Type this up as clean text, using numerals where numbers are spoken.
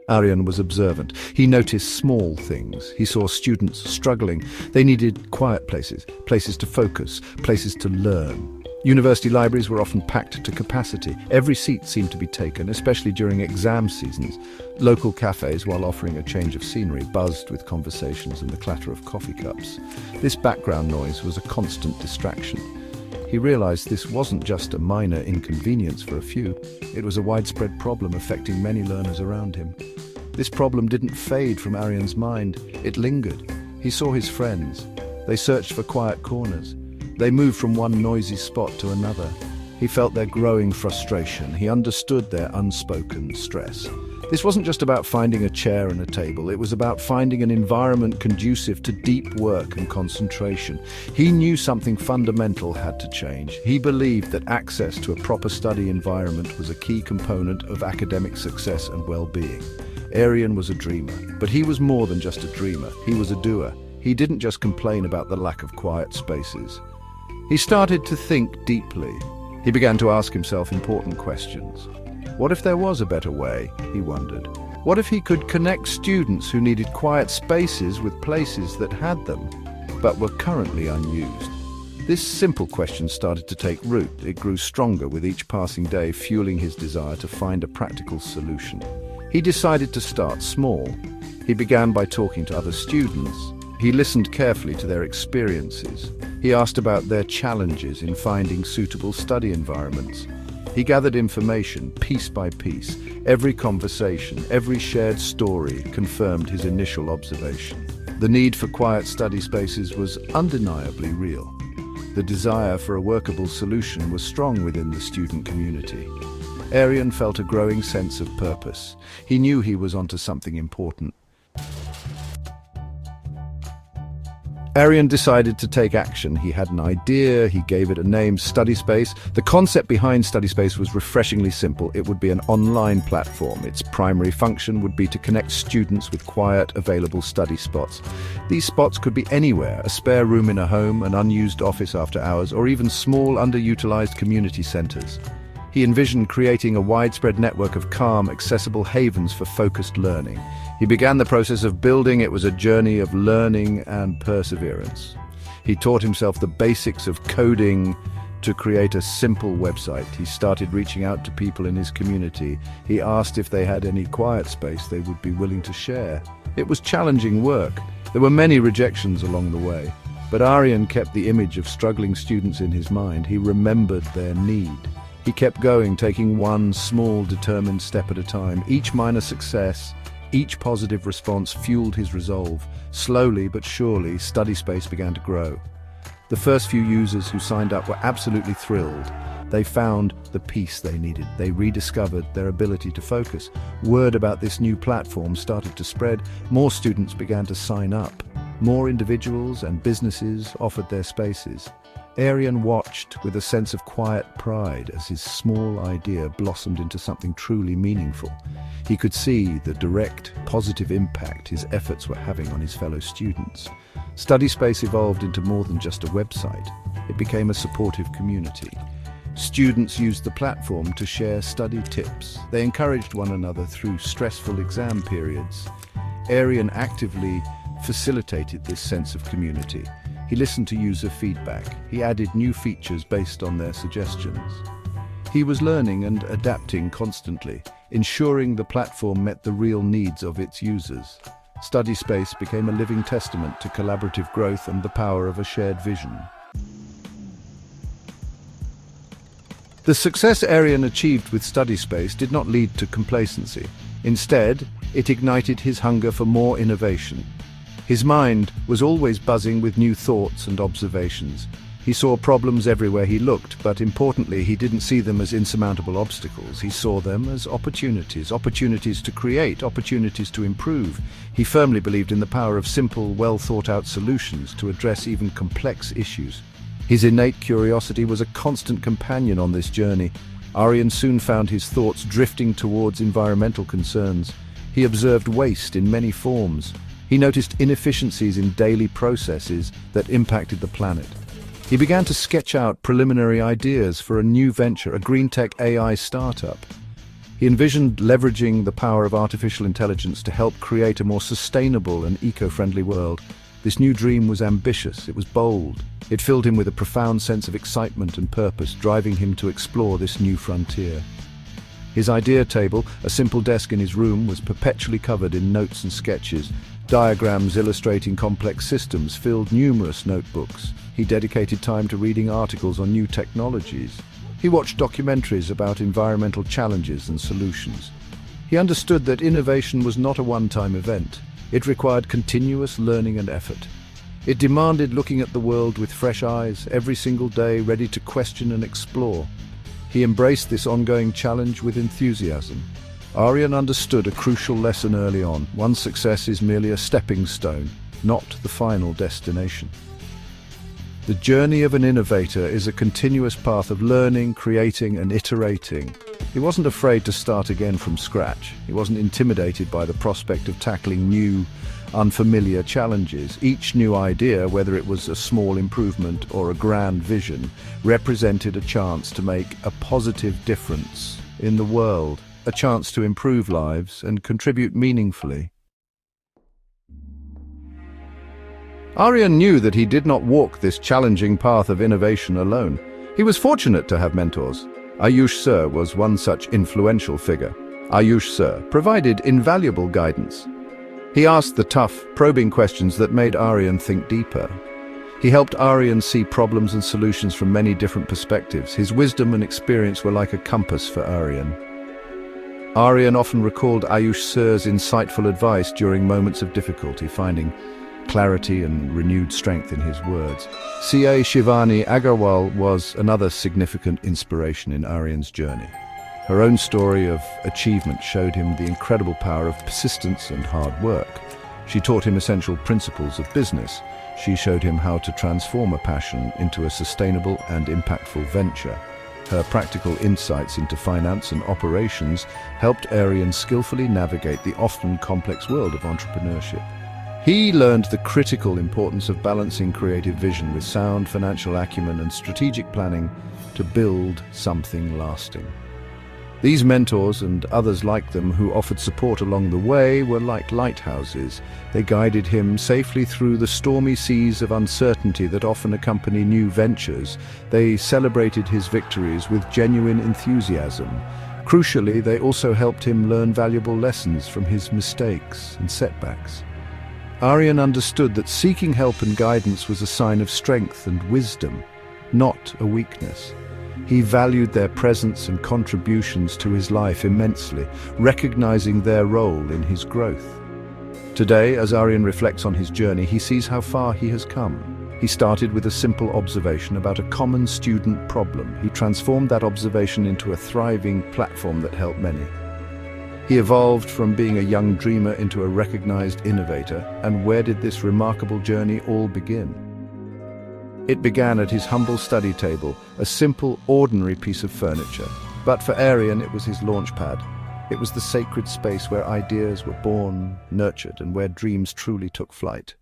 Aryan was observant. He noticed small things. He saw students struggling. They needed quiet places, places to focus, places to learn. University libraries were often packed to capacity. Every seat seemed to be taken, especially during exam seasons. Local cafes, while offering a change of scenery, buzzed with conversations and the clatter of coffee cups. This background noise was a constant distraction. He realized this wasn't just a minor inconvenience for a few. It was a widespread problem affecting many learners around him. This problem didn't fade from Aryan's mind. It lingered. He saw his friends. They searched for quiet corners. They moved from one noisy spot to another. He felt their growing frustration. He understood their unspoken stress. This wasn't just about finding a chair and a table. It was about finding an environment conducive to deep work and concentration. He knew something fundamental had to change. He believed that access to a proper study environment was a key component of academic success and well-being. Aryan was a dreamer, but he was more than just a dreamer. He was a doer. He didn't just complain about the lack of quiet spaces. He started to think deeply. He began to ask himself important questions. What if there was a better way, he wondered. What if he could connect students who needed quiet spaces with places that had them, but were currently unused? This simple question started to take root. It grew stronger with each passing day, fueling his desire to find a practical solution. He decided to start small. He began by talking to other students. He listened carefully to their experiences. He asked about their challenges in finding suitable study environments. He gathered information piece by piece. Every conversation, every shared story confirmed his initial observation. The need for quiet study spaces was undeniably real. The desire for a workable solution was strong within the student community. Aryan felt a growing sense of purpose. He knew he was onto something important. Aryan decided to take action. He had an idea, he gave it a name, StudySpace. The concept behind StudySpace was refreshingly simple. It would be an online platform. Its primary function would be to connect students with quiet, available study spots. These spots could be anywhere: a spare room in a home, an unused office after hours, or even small, underutilized community centers. He envisioned creating a widespread network of calm, accessible havens for focused learning. He began the process of building. It was a journey of learning and perseverance. He taught himself the basics of coding to create a simple website. He started reaching out to people in his community. He asked if they had any quiet space they would be willing to share. It was challenging work. There were many rejections along the way, but Aryan kept the image of struggling students in his mind. He remembered their need. He kept going, taking one small, determined step at a time. Each minor success, each positive response fueled his resolve. Slowly but surely, StudySpace began to grow. The first few users who signed up were absolutely thrilled. They found the peace they needed. They rediscovered their ability to focus. Word about this new platform started to spread. More students began to sign up. More individuals and businesses offered their spaces. Aryan watched with a sense of quiet pride as his small idea blossomed into something truly meaningful. He could see the direct, positive impact his efforts were having on his fellow students. StudySpace evolved into more than just a website. It became a supportive community. Students used the platform to share study tips. They encouraged one another through stressful exam periods. Aryan actively facilitated this sense of community. He listened to user feedback. He added new features based on their suggestions. He was learning and adapting constantly, ensuring the platform met the real needs of its users. StudySpace became a living testament to collaborative growth and the power of a shared vision. The success Aryan achieved with StudySpace did not lead to complacency. Instead, it ignited his hunger for more innovation. His mind was always buzzing with new thoughts and observations. He saw problems everywhere he looked, but importantly, he didn't see them as insurmountable obstacles. He saw them as opportunities to create, opportunities to improve. He firmly believed in the power of simple, well-thought-out solutions to address even complex issues. His innate curiosity was a constant companion on this journey. Aryan soon found his thoughts drifting towards environmental concerns. He observed waste in many forms. He noticed inefficiencies in daily processes that impacted the planet. He began to sketch out preliminary ideas for a new venture, a GreenTech AI startup. He envisioned leveraging the power of artificial intelligence to help create a more sustainable and eco-friendly world. This new dream was ambitious, it was bold. It filled him with a profound sense of excitement and purpose, driving him to explore this new frontier. His idea table, a simple desk in his room, was perpetually covered in notes and sketches. Diagrams illustrating complex systems filled numerous notebooks. He dedicated time to reading articles on new technologies. He watched documentaries about environmental challenges and solutions. He understood that innovation was not a one-time event. It required continuous learning and effort. It demanded looking at the world with fresh eyes, every single day, ready to question and explore. He embraced this ongoing challenge with enthusiasm. Aryan understood a crucial lesson early on. One success is merely a stepping stone, not the final destination. The journey of an innovator is a continuous path of learning, creating, and iterating. He wasn't afraid to start again from scratch. He wasn't intimidated by the prospect of tackling new, unfamiliar challenges. Each new idea, whether it was a small improvement or a grand vision, represented a chance to make a positive difference in the world, a chance to improve lives and contribute meaningfully. Aryan knew that he did not walk this challenging path of innovation alone. He was fortunate to have mentors. Ayush Sir was one such influential figure. Ayush Sir provided invaluable guidance. He asked the tough, probing questions that made Aryan think deeper. He helped Aryan see problems and solutions from many different perspectives. His wisdom and experience were like a compass for Aryan. Aryan often recalled Ayush Sir's insightful advice during moments of difficulty, finding clarity and renewed strength in his words. C.A. Shivani Agarwal was another significant inspiration in Aryan's journey. Her own story of achievement showed him the incredible power of persistence and hard work. She taught him essential principles of business. She showed him how to transform a passion into a sustainable and impactful venture. Her practical insights into finance and operations helped Aryan skillfully navigate the often complex world of entrepreneurship. He learned the critical importance of balancing creative vision with sound financial acumen and strategic planning to build something lasting. These mentors and others like them who offered support along the way were like lighthouses. They guided him safely through the stormy seas of uncertainty that often accompany new ventures. They celebrated his victories with genuine enthusiasm. Crucially, they also helped him learn valuable lessons from his mistakes and setbacks. Aryan understood that seeking help and guidance was a sign of strength and wisdom, not a weakness. He valued their presence and contributions to his life immensely, recognizing their role in his growth. Today, as Aryan reflects on his journey, he sees how far he has come. He started with a simple observation about a common student problem. He transformed that observation into a thriving platform that helped many. He evolved from being a young dreamer into a recognized innovator. And where did this remarkable journey all begin? It began at his humble study table, a simple, ordinary piece of furniture. But for Aryan, it was his launch pad. It was the sacred space where ideas were born, nurtured, and where dreams truly took flight.